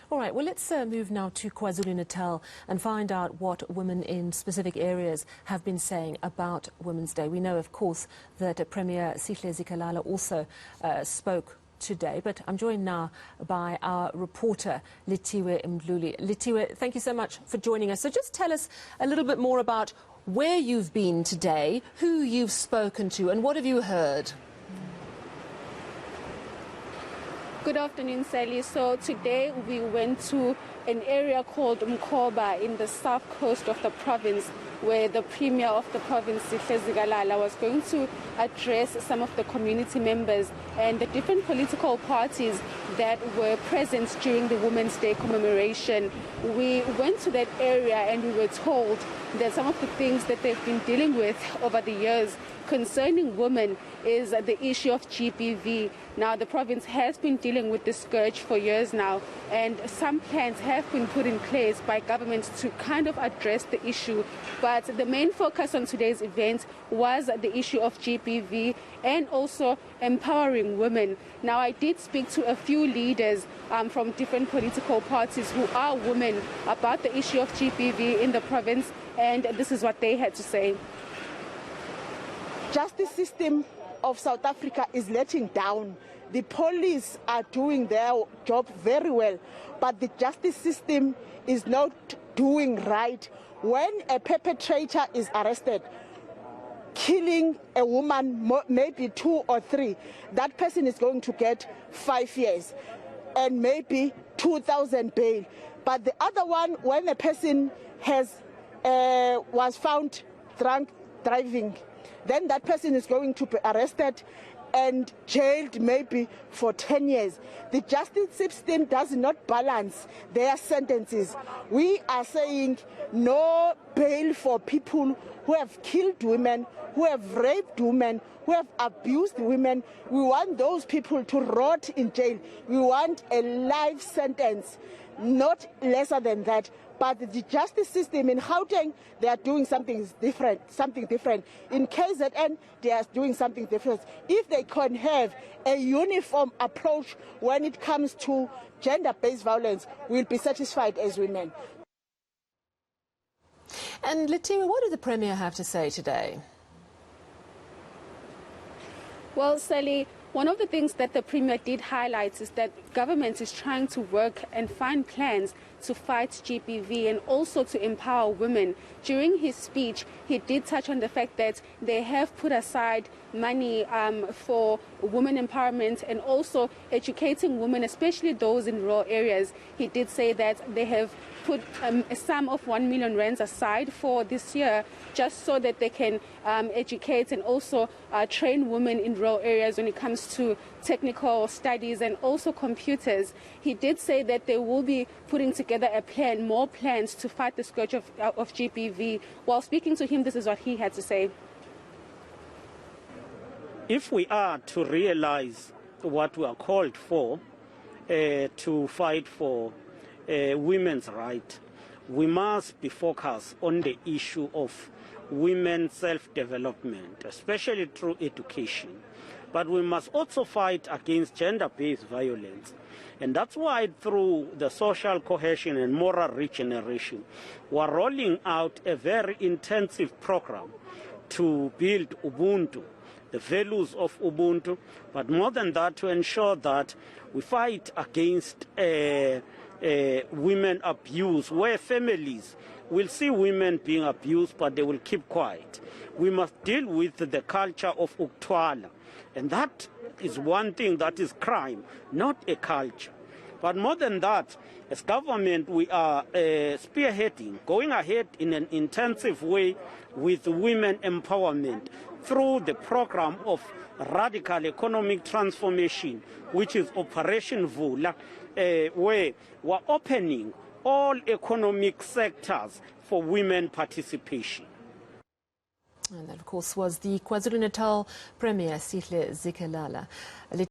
All right, well, let's move now to KwaZulu-Natal and find out what women in specific areas have been saying about Women's Day. We know, of course, that Premier Sihle Zikalala also spoke today, but I'm joined now by our reporter, Lethiwe Ndluli. Lethiwe, thank you so much for joining us. So just tell us a little bit more about where you've been today, who you've spoken to, and what have you heard? Good afternoon, Sally. So today we went to an area called Mkoba in the south coast of the province, where the Premier of the province, Sihle Zikalala, was going to address some of the community members and the different political parties that were present during the Women's Day commemoration. We went to that area and we were told that some of the things that they've been dealing with over the years concerning women is the issue of GBV. Now, the province has been dealing with this scourge for years now, and some plans have been put in place by government to kind of address the issue. But the main focus on today's event was the issue of GBV and also empowering women. Now, I did speak to a few leaders from different political parties who are women about the issue of GBV in the province, and this is what they had to say. Justice system of South Africa is letting down. The police are doing their job very well, but the justice system is not doing right. When a perpetrator is arrested, killing a woman, maybe 2 or 3, that person is going to get 5 years and maybe 2,000 bail. But the other one, when a person was found drunk driving, then that person is going to be arrested and jailed maybe for 10 years. The justice system does not balance their sentences. We are saying no bail for people who have killed women, who have raped women, who have abused women. We want those people to rot in jail. We want a life sentence, not lesser than that. But the justice system in Gauteng, they are doing something different. In KZN, they are doing something different. If they can have a uniform approach when it comes to gender-based violence, we'll be satisfied as women. And Lethiwe, what did the Premier have to say today? Well, Sally, one of the things that the Premier did highlight is that government is trying to work and find plans to fight GBV and also to empower women. During his speech, he did touch on the fact that they have put aside money for women empowerment and also educating women, especially those in rural areas. He did say that they have put a sum of 1 million rands aside for this year just so that they can educate and also train women in rural areas when it comes to technical studies and also computers. He did say that they will be putting together a plan, more plans to fight the scourge of GBV. While speaking to him, this is what he had to say. If we are to realize what we are called for, to fight for women's rights, we must be focused on the issue of women's self-development, especially through education. But we must also fight against gender-based violence. And that's why through the social cohesion and moral regeneration, we're rolling out a very intensive program to build Ubuntu, the values of Ubuntu, but more than that, to ensure that we fight against women abuse, where families will see women being abused, but they will keep quiet. We must deal with the culture of Uktwala, and that is one thing that is crime, not a culture. But more than that, as government, we are spearheading, going ahead in an intensive way with women empowerment through the program of radical economic transformation, which is Operation Vula, where we're opening all economic sectors for women participation. And that, of course, was the KwaZulu-Natal Premier Sihle Zikalala.